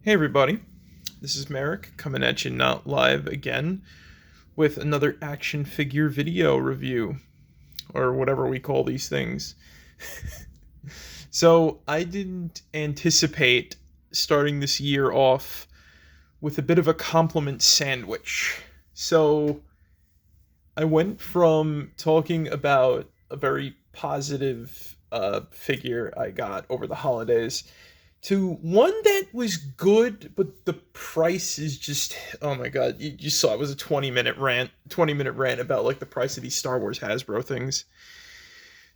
Hey everybody, this is Merrick coming at you not live again with another action figure video review, or whatever we call these things. So I didn't anticipate starting this year off with a bit of a compliment sandwich. So I went from talking about a very positive figure I got over the holidays to one that was good, but the price is just, oh my god, you saw it was a 20-minute rant about like the price of these Star Wars Hasbro things,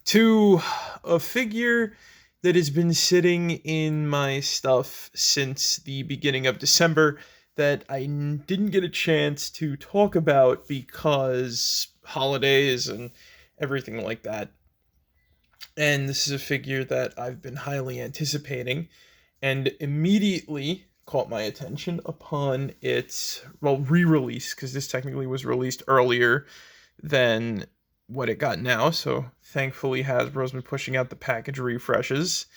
to a figure that has been sitting in my stuff since the beginning of December that I didn't get a chance to talk about because holidays and everything like that. And this is a figure that I've been highly anticipating and immediately caught my attention upon its, well, re-release, because this technically was released earlier than what it got now. So thankfully Hasbro's been pushing out the package refreshes.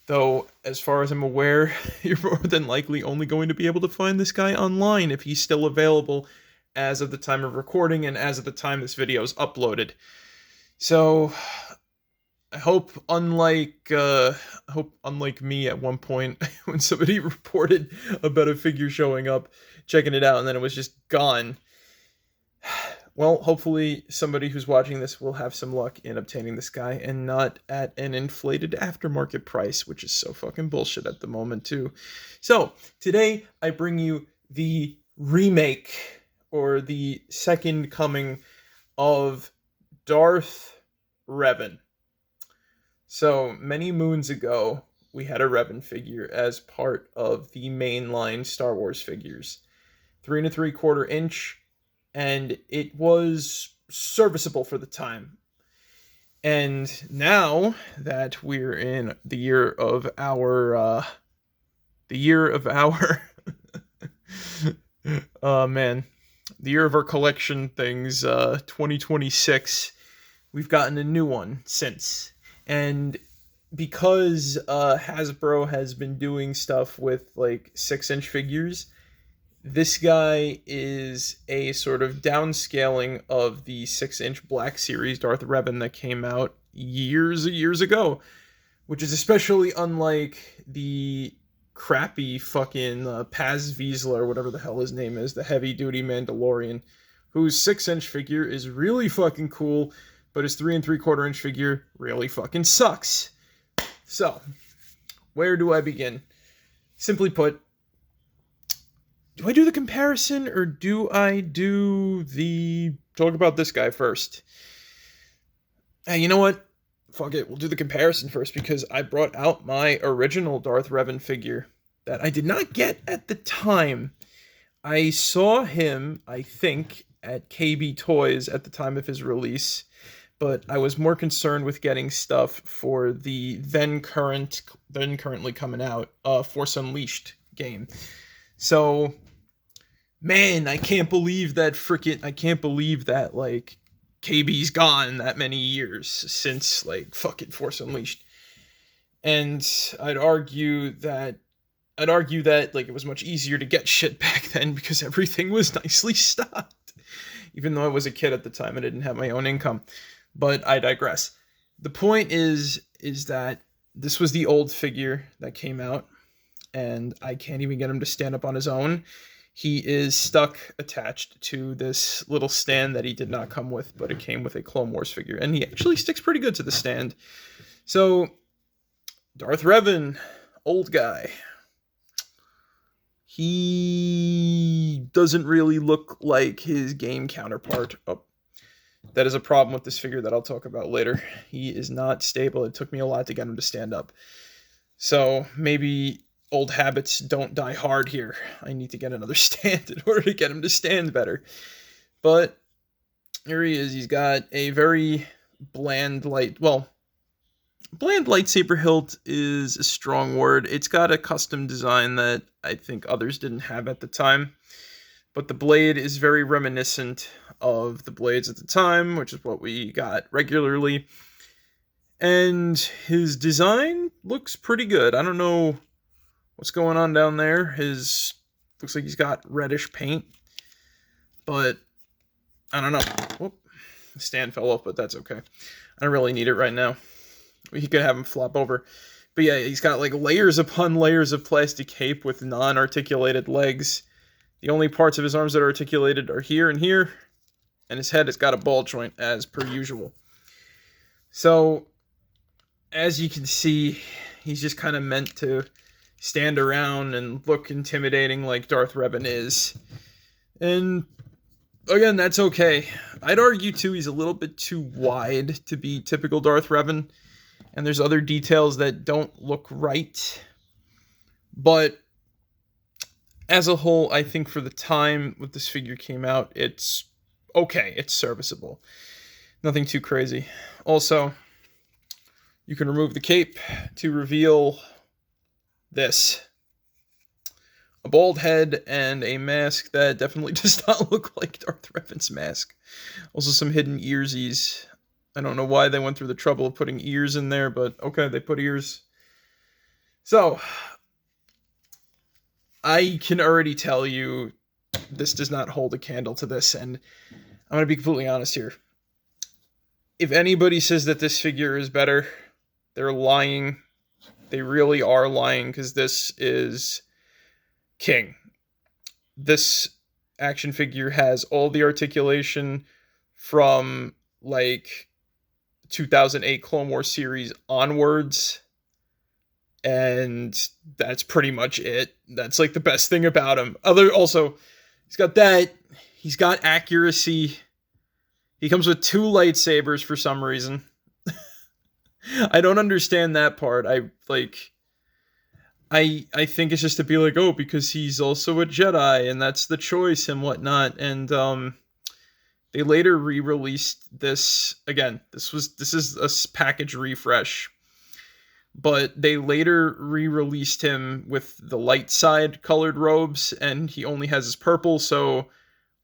Though, as far as I'm aware, you're more than likely only going to be able to find this guy online if he's still available as of the time of recording and as of the time this video is uploaded. So I hope, unlike me at one point when somebody reported about a figure showing up, checking it out, and then it was just gone. Well, hopefully somebody who's watching this will have some luck in obtaining this guy and not at an inflated aftermarket price, which is so fucking bullshit at the moment too. So today I bring you the remake, or the second coming, of Darth Revan. So many moons ago, we had a Revan figure as part of the mainline Star Wars figures. 3 3/4 inch, and it was serviceable for the time. And now that we're in the year of our, oh man, the year of our collection things, 2026, we've gotten a new one since. And because Hasbro has been doing stuff with like 6-inch figures, this guy is a sort of downscaling of the 6-inch Black Series Darth Revan that came out years ago, which is especially unlike the crappy fucking Paz Vizsla, or whatever the hell his name is, the heavy-duty Mandalorian, whose 6-inch figure is really fucking cool, but his 3 3/4 inch figure really fucking sucks. So, where do I begin? Simply put, do I do the comparison, or do I talk about this guy first? Hey, you know what? Fuck it, we'll do the comparison first, because I brought out my original Darth Revan figure that I did not get at the time. I saw him, I think, at KB Toys at the time of his release, but I was more concerned with getting stuff for the then currently coming out Force Unleashed game. So, man, I can't believe that like KB's gone that many years since like fucking Force Unleashed. And I'd argue that like it was much easier to get shit back then because everything was nicely stocked. Even though I was a kid at the time, I didn't have my own income. But I digress. The point is that this was the old figure that came out, and I can't even get him to stand up on his own. He is stuck attached to this little stand that he did not come with, but it came with a Clone Wars figure, and he actually sticks pretty good to the stand. So, Darth Revan, old guy. He doesn't really look like his game counterpart. Oh, that is a problem with this figure that I'll talk about later. He is not stable. It took me a lot to get him to stand up. So maybe old habits don't die hard here. I need to get another stand in order to get him to stand better. But here he is. He's got a very bland lightsaber hilt is a strong word. It's got a custom design that I think others didn't have at the time. But the blade is very reminiscent of the blades at the time, which is what we got regularly. And his design looks pretty good. I don't know what's going on down there. His looks like he's got reddish paint, but I don't know. Whoop, the stand fell off, but that's okay. I don't really need it right now. He could have him flop over. But yeah, he's got like layers upon layers of plastic cape with non-articulated legs. The only parts of his arms that are articulated are here and here. And his head has got a ball joint, as per usual. So, as you can see, he's just kind of meant to stand around and look intimidating like Darth Revan is. And, again, that's okay. I'd argue, too, he's a little bit too wide to be typical Darth Revan. And there's other details that don't look right. But as a whole, I think for the time when this figure came out, it's okay. It's serviceable. Nothing too crazy. Also, you can remove the cape to reveal this. A bald head and a mask that definitely does not look like Darth Revan's mask. Also some hidden earsies. I don't know why they went through the trouble of putting ears in there, but okay, they put ears. So, I can already tell you this does not hold a candle to this, and I'm going to be completely honest here. If anybody says that this figure is better, they're lying. They really are lying, because this is king. This action figure has all the articulation from, like, 2008 Clone Wars series onwards, and that's pretty much it. That's like the best thing about him. Also, he's got that. He's got accuracy. He comes with 2 lightsabers for some reason. I don't understand that part. I think it's just to be like, oh, because he's also a Jedi, and that's the choice and whatnot. And they later re-released this again. This is a package refresh, but they later re-released him with the light side colored robes, and he only has his purple. So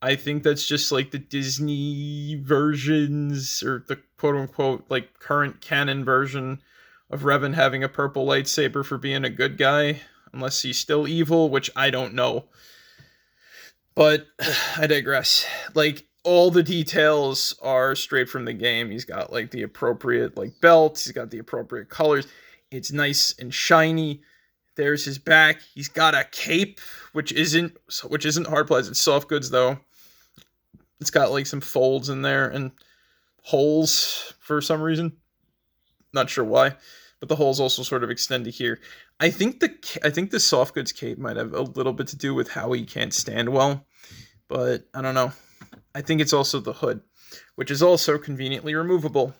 I think that's just like the Disney versions, or the quote unquote like current canon version of Revan having a purple lightsaber for being a good guy, unless he's still evil, which I don't know. But I digress. Like, all the details are straight from the game. He's got like the appropriate like belt. He's got the appropriate colors. It's nice and shiny. There's his back. He's got a cape, which isn't hard plastic. It's soft goods though. It's got like some folds in there and holes for some reason. Not sure why, but the holes also sort of extend to here. I think the soft goods cape might have a little bit to do with how he can't stand well, but I don't know. I think it's also the hood, which is also conveniently removable.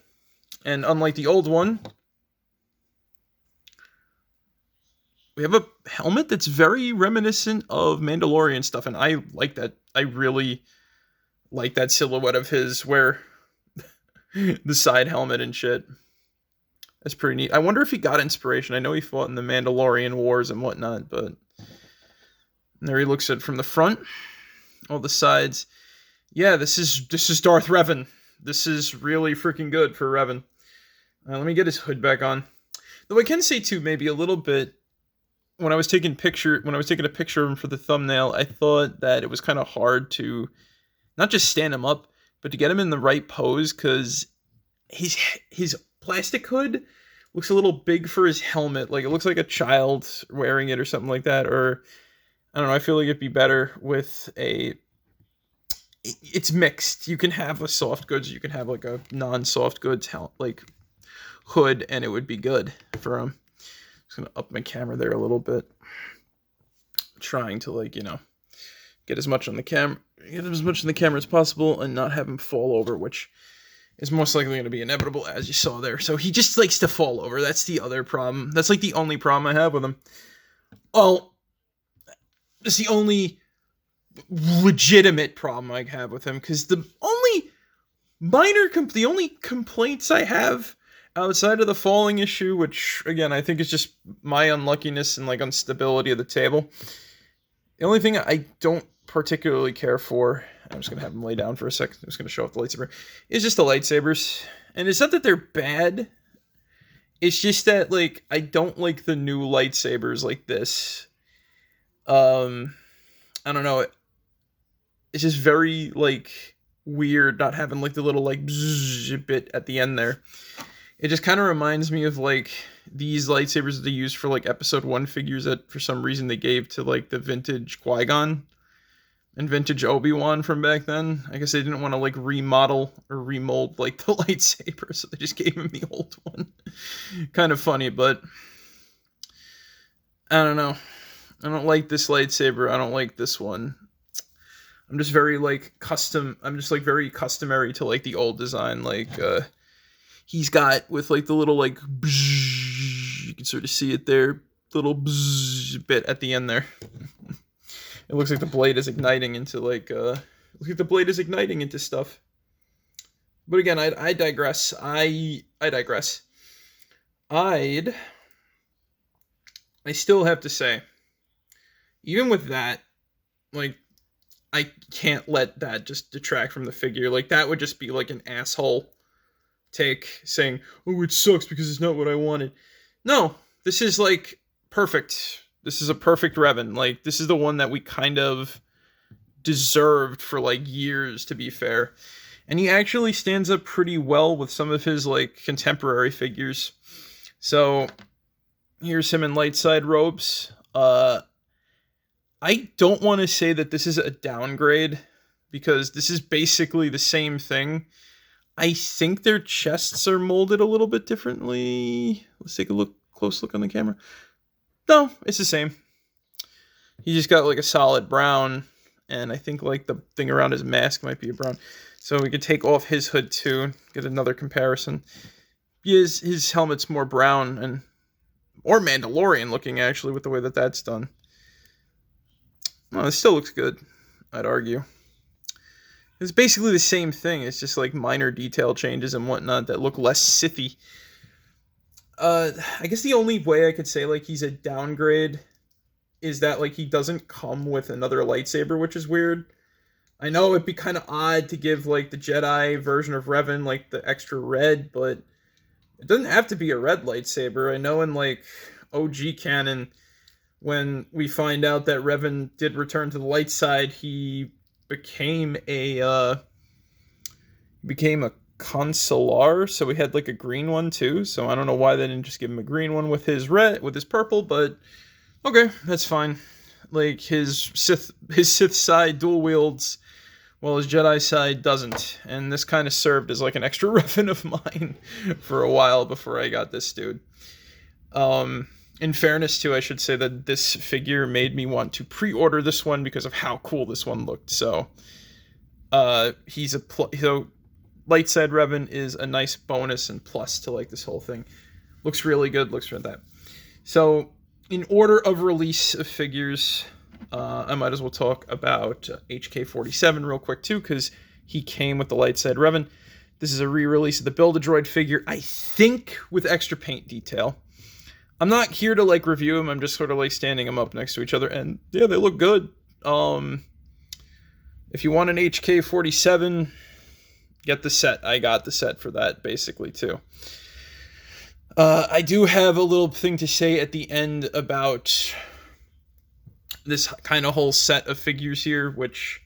And unlike the old one, we have a helmet that's very reminiscent of Mandalorian stuff, and I like that. I really like that silhouette of his, where the side helmet and shit. That's pretty neat. I wonder if he got inspiration. I know he fought in the Mandalorian Wars and whatnot, but there he looks at it from the front. All the sides. Yeah, this is Darth Revan. This is really freaking good for Revan. Let me get his hood back on. Though I can say too, maybe a little bit, when I was taking a picture of him for the thumbnail, I thought that it was kind of hard to not just stand him up, but to get him in the right pose, because his plastic hood looks a little big for his helmet. Like, it looks like a child wearing it or something like that. Or, I don't know, I feel like it'd be better with it's mixed. You can have a soft goods, you can have like a non-soft goods like hood, and it would be good for him. Just gonna up my camera there a little bit, trying to, like, get as much in the camera as possible and not have him fall over, which is most likely going to be inevitable, as you saw there. So he just likes to fall over. That's the other problem. That's like the only problem I have with him. Well, it's the only legitimate problem I have with him, because the only complaints I have outside of the falling issue, which again I think is just my unluckiness and like instability of the table, the only thing I don't particularly care for, I'm just gonna have him lay down for a second, I'm just gonna show off the lightsaber, is just the lightsabers. And it's not that they're bad, It's just that, like, I don't like the new lightsabers like this. Um, I don't know. It's just very, like, weird not having, like, the little, like, bzzz bit at the end there. It just kind of reminds me of, like, these lightsabers that they used for, like, episode 1 figures that for some reason they gave to, like, the vintage Qui-Gon and vintage Obi-Wan from back then. I guess they didn't want to, like, remodel or remold, like, the lightsaber, so they just gave him the old one. Kind of funny, but I don't know. I don't like this lightsaber. I don't like this one. I'm just very, like, I'm just, like, very customary to, like, the old design, like, he's got with, like, the little, like, bzzz, you can sort of see it there, little bzzz bit at the end there. It looks like the blade is igniting into, like, stuff. But again, I digress. I digress. I still have to say, even with that, like, I can't let that just detract from the figure. Like, that would just be, like, an asshole take saying, oh, it sucks because it's not what I wanted. No, this is, like, perfect. This is a perfect Revan. Like, this is the one that we kind of deserved for, like, years, to be fair. And he actually stands up pretty well with some of his, like, contemporary figures. So, here's him in light side robes. I don't want to say that this is a downgrade, because this is basically the same thing. I think their chests are molded a little bit differently. Let's take a close look on the camera. No, it's the same. He just got, like, a solid brown, and I think, like, the thing around his mask might be a brown. So we could take off his hood too, get another comparison. His helmet's more brown or Mandalorian looking, actually, with the way that that's done. Well, it still looks good, I'd argue. It's basically the same thing. It's just, like, minor detail changes and whatnot that look less Sithy. I guess the only way I could say, like, he's a downgrade is that, like, he doesn't come with another lightsaber, which is weird. I know it'd be kind of odd to give, like, the Jedi version of Revan, like, the extra red, but it doesn't have to be a red lightsaber. I know in, like, OG canon, when we find out that Revan did return to the light side, he became a consular, so we had, like, a green one too. So I don't know why they didn't just give him a green one with his purple, but okay, that's fine. Like, his Sith side dual wields, while his Jedi side doesn't, and this kind of served as, like, an extra Revan of mine for a while before I got this dude. In fairness, too, I should say that this figure made me want to pre-order this one because of how cool this one looked. So, light side Revan is a nice bonus and plus to, like, this whole thing. Looks really good. Looks for that. So, in order of release of figures, I might as well talk about HK-47 real quick too, because he came with the light side Revan. This is a re-release of the Build-A-Droid figure, I think with extra paint detail. I'm not here to, like, review them. I'm just sort of, like, standing them up next to each other, and yeah, they look good. If you want an HK-47, get the set. I got the set for that, basically, too. I do have a little thing to say at the end about this kind of whole set of figures here, which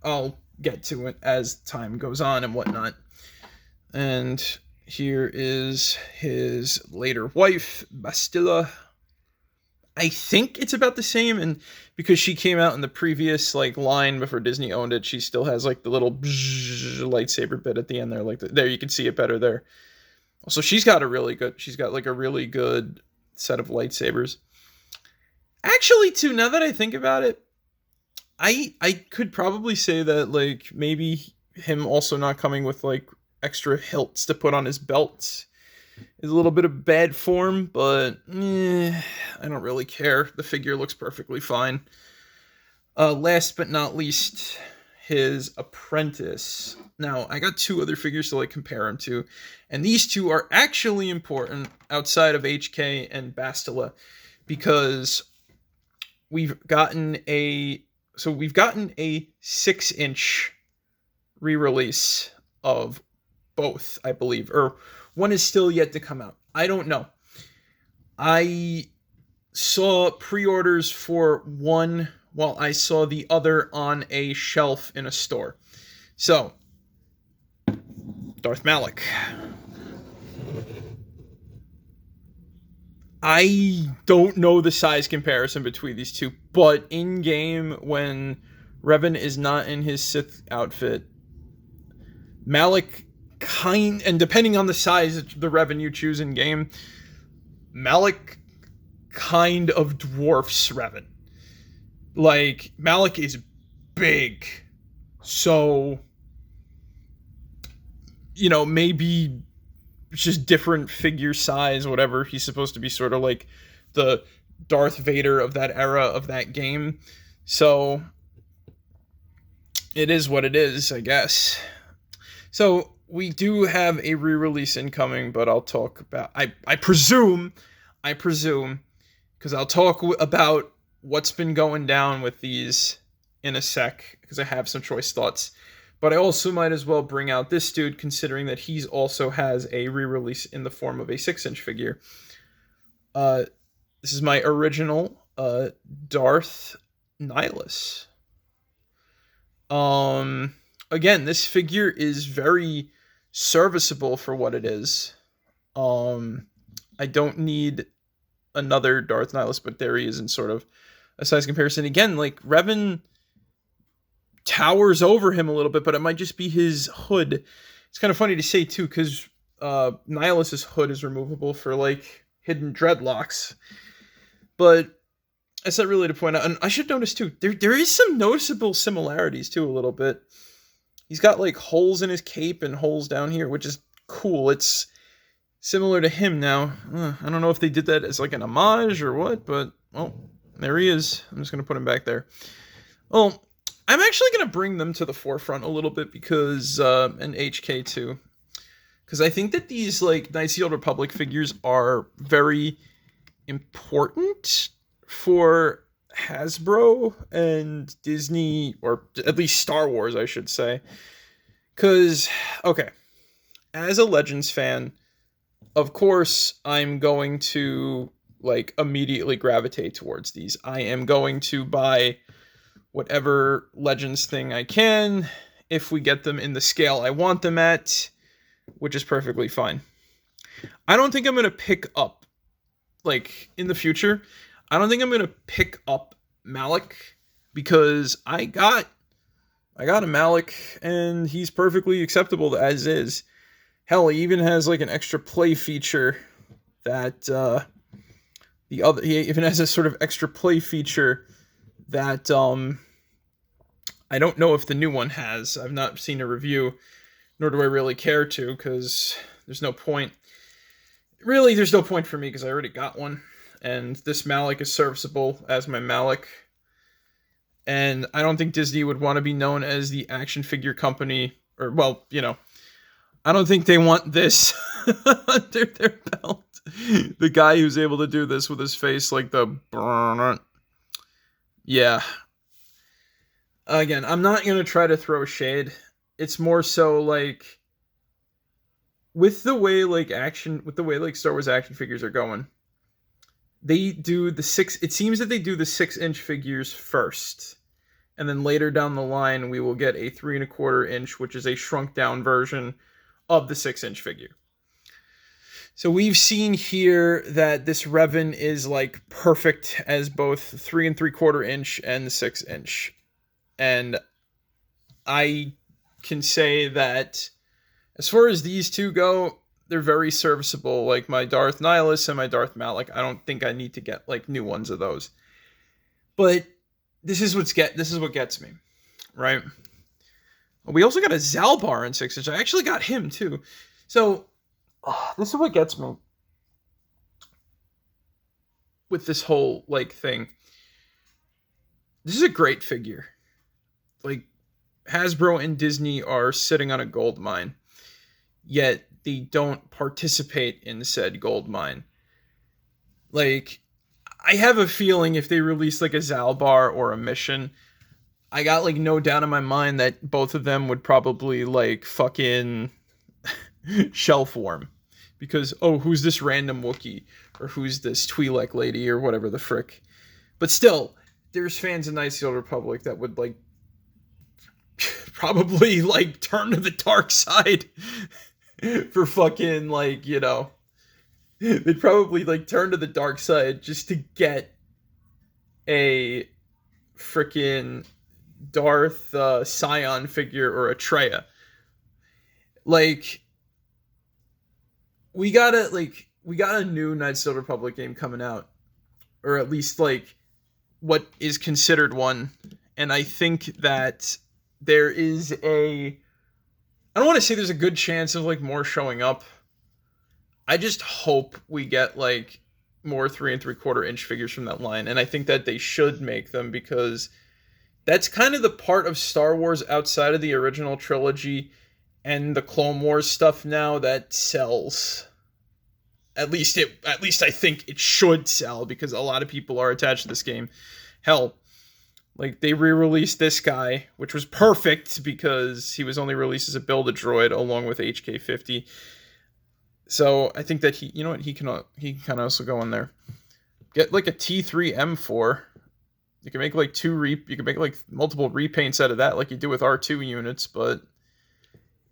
I'll get to it as time goes on and whatnot. And here is his later wife, Bastila. I think it's about the same, and because she came out in the previous, like, line before Disney owned it, she still has, like, the little lightsaber bit at the end there. Like, there, you can see it better there. So she's got like, a really good set of lightsabers. Actually, too, now that I think about it, I could probably say that, like, maybe him also not coming with, like, extra hilts to put on his belts is a little bit of bad form, but I don't really care. The figure looks perfectly fine. Last but not least, his apprentice. Now, I got two other figures to, like, compare him to, and these two are actually important outside of HK and Bastila, because we've gotten a 6-inch re-release of both, I believe, or one is still yet to come out. I don't know. I saw pre-orders for one while I saw the other on a shelf in a store. So, Darth Malik. I don't know the size comparison between these two, but in game, when Revan is not in his Sith outfit, Malik and depending on the size of the Revan you choose in game, Malik kind of dwarfs Revan. Like, Malik is big, so, maybe it's just different figure size, whatever. He's supposed to be sort of like the Darth Vader of that era of that game. So it is what it is, I guess. So we do have a re-release incoming, but I'll talk about, I presume, because I'll talk about what's been going down with these in a sec, because I have some choice thoughts. But I also might as well bring out this dude, considering that he also has a re-release in the form of a 6-inch figure. This is my original Darth Nihilus. Again, this figure is very serviceable for what it is. I don't need another Darth Nihilus, but there he is in sort of a size comparison. Again, like, Revan towers over him a little bit, but it might just be his hood. It's kind of funny to say too, because Nihilus's hood is removable for like hidden dreadlocks, but that's not really the point. And I should notice too, there is some noticeable similarities too, a little bit. He's got like holes in his cape and holes down here, which is cool. It's similar to him now. I don't know if they did that as like an homage or what, but well, there he is. I'm just gonna put him back there. Well, I'm actually going to bring them to the forefront a little bit because, and HK too, because I think that these, like, Knights of the Old Republic figures are very important for Hasbro and Disney, or at least Star Wars, I should say. Because, okay, as a Legends fan, of course, I'm going to, like, immediately gravitate towards these. I am going to buy whatever Legends thing I can, if we get them in the scale I want them at, which is perfectly fine. I don't think I'm going to pick up, like, in the future, I don't think I'm going to pick up Malik, because I got a Malik, and he's perfectly acceptable as is. Hell, he even has, like, an extra play feature that, he even has a sort of extra play feature that I don't know if the new one has. I've not seen a review, nor do I really care to, because there's no point. Really, there's no point for me, because I already got one, and this Malik is serviceable as my Malik, and I don't think Disney would want to be known as the action figure company, or, well, I don't think they want this under their belt. The guy who's able to do this with his face like the... Yeah. Again, I'm not going to try to throw shade. It's more so like, with the way like Star Wars action figures are going, they do it seems that they do the 6-inch figures first. And then later down the line, we will get a 3 1/4 inch, which is a shrunk down version of the 6-inch figure. So we've seen here that this Revan is like perfect as both 3 3/4 inch and the 6-inch. And I can say that as far as these two go, they're very serviceable. Like my Darth Nihilus and my Darth Malik, I don't think I need to get like new ones of those. But this is what gets me, right? We also got a Zalbar in 6-inch. I actually got him too. So this is what gets me with this whole like thing. This is a great figure. Like, Hasbro and Disney are sitting on a gold mine, yet they don't participate in said gold mine. Like, I have a feeling if they release like a Zalbar or a Mission, I got like no doubt in my mind that both of them would probably like fucking shelf warm, because, oh, who's this random Wookiee, or who's this Twi'lek lady, or whatever the frick. But still, there's fans of Knights of the Old Republic that would, like, probably, like, turn to the dark side for fucking, like, you know, they'd probably, like, turn to the dark side just to get a freaking Darth Scion figure or a Traya. Like, we got a new Knights of the Old Republic game coming out, or at least, like, what is considered one, and I think that there is I don't want to say there's a good chance of, like, more showing up. I just hope we get, like, more 3 3/4 inch figures from that line, and I think that they should make them, because that's kind of the part of Star Wars outside of the original trilogy and the Clone Wars stuff now that sells. At least I think it should sell, because a lot of people are attached to this game. Hell, like, they re-released this guy, which was perfect because he was only released as a Build-A-Droid along with HK-50. So I think that he can kind of also go in there. Get, like, a T3 M4. You can make, like, you can make, like, multiple repaints out of that, like you do with R2 units, but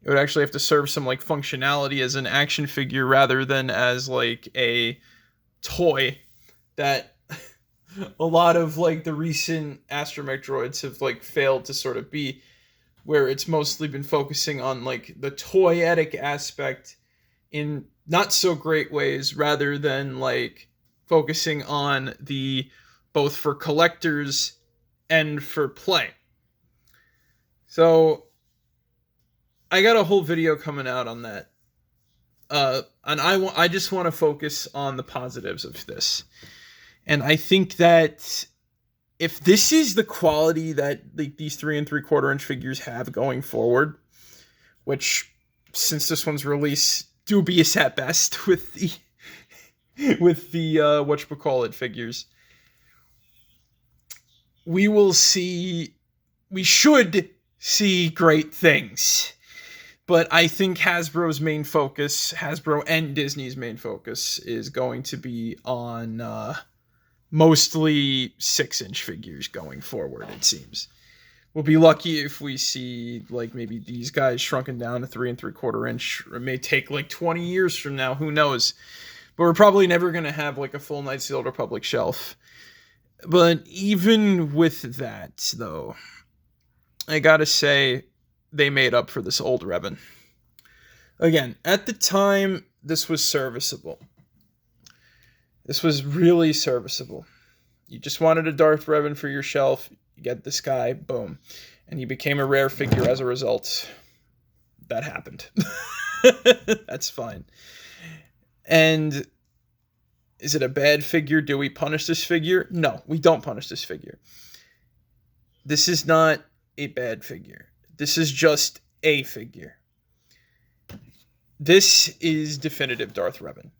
it would actually have to serve some, like, functionality as an action figure rather than as, like, a toy that a lot of, like, the recent astromech droids have, like, failed to sort of be, where it's mostly been focusing on, like, the toyetic aspect in not so great ways, rather than, like, focusing on the both for collectors and for play. So I got a whole video coming out on that. And I just want to focus on the positives of this. And I think that if this is the quality that, like, these 3 3/4 inch figures have going forward, which, since this one's release, dubious at best with the whatchamacallit figures, we should see great things. But I think Hasbro's main focus, Hasbro and Disney's main focus, is going to be on mostly 6-inch figures going forward, it seems. We'll be lucky if we see, like, maybe these guys shrunken down to 3 3/4 inch. It may take, like, 20 years from now, who knows. But we're probably never going to have, like, a full Knights of the Old Republic shelf. But even with that, though, I gotta say, they made up for this old Revan. Again, at the time, this was serviceable. This was really serviceable. You just wanted a Darth Revan for your shelf, you get this guy, boom. And he became a rare figure as a result. That happened. That's fine. And is it a bad figure? Do we punish this figure? No, we don't punish this figure. This is not a bad figure. This is just a figure. This is definitive Darth Revan.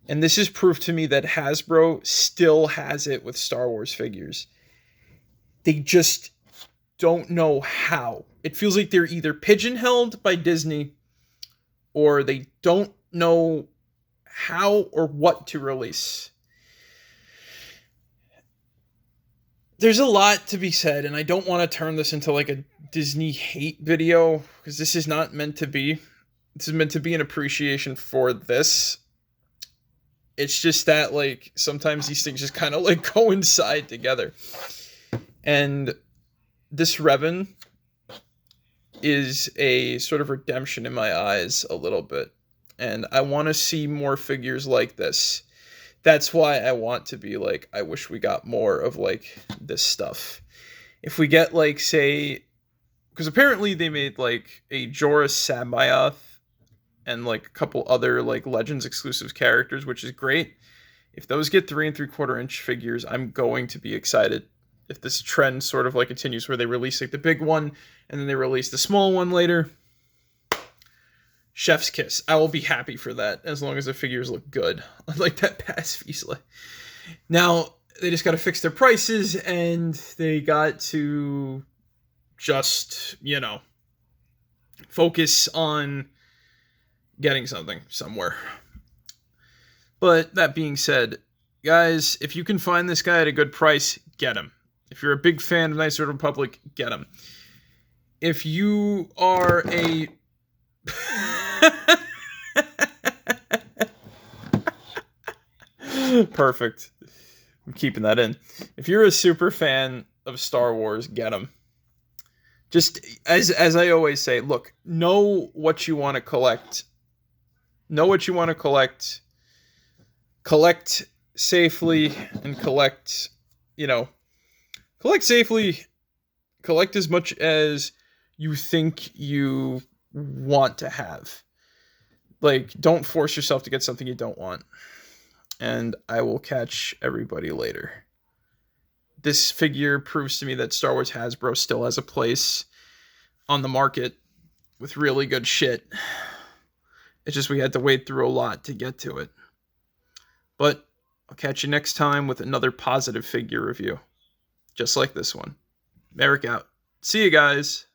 And this is proof to me that Hasbro still has it with Star Wars figures. They just don't know how. It feels like they're either pigeonholed by Disney, or they don't know how or what to release. There's a lot to be said, and I don't want to turn this into, like, a Disney hate video, because this is not meant to be. This is meant to be an appreciation for this. It's just that, like, sometimes these things just kind of, like, coincide together. And this Revan is a sort of redemption in my eyes a little bit. And I want to see more figures like this. That's why I want to be like, I wish we got more of, like, this stuff. If we get, like, say, because apparently they made, like, a Jorah Sabaoth and, like, a couple other, like, Legends exclusive characters, which is great. If those get 3 3/4 inch figures, I'm going to be excited. If this trend sort of, like, continues, where they release, like, the big one and then they release the small one later, chef's kiss. I will be happy for that, as long as the figures look good. Unlike that past Vizsla. Now, they just got to fix their prices, and they got to just, focus on, getting something somewhere. But that being said, guys, if you can find this guy at a good price, get him. If you're a big fan of Knights of the Republic, get him. If you are a... Perfect. I'm keeping that in. If you're a super fan of Star Wars, get him. Just as I always say, look, know what you want to collect. Know what you want to collect. Collect safely and collect, collect safely. Collect as much as you think you want to have. Like, don't force yourself to get something you don't want. And I will catch everybody later. This figure proves to me that Star Wars Hasbro still has a place on the market with really good shit. It's just we had to wade through a lot to get to it. But I'll catch you next time with another positive figure review. Just like this one. Merrick out. See you guys.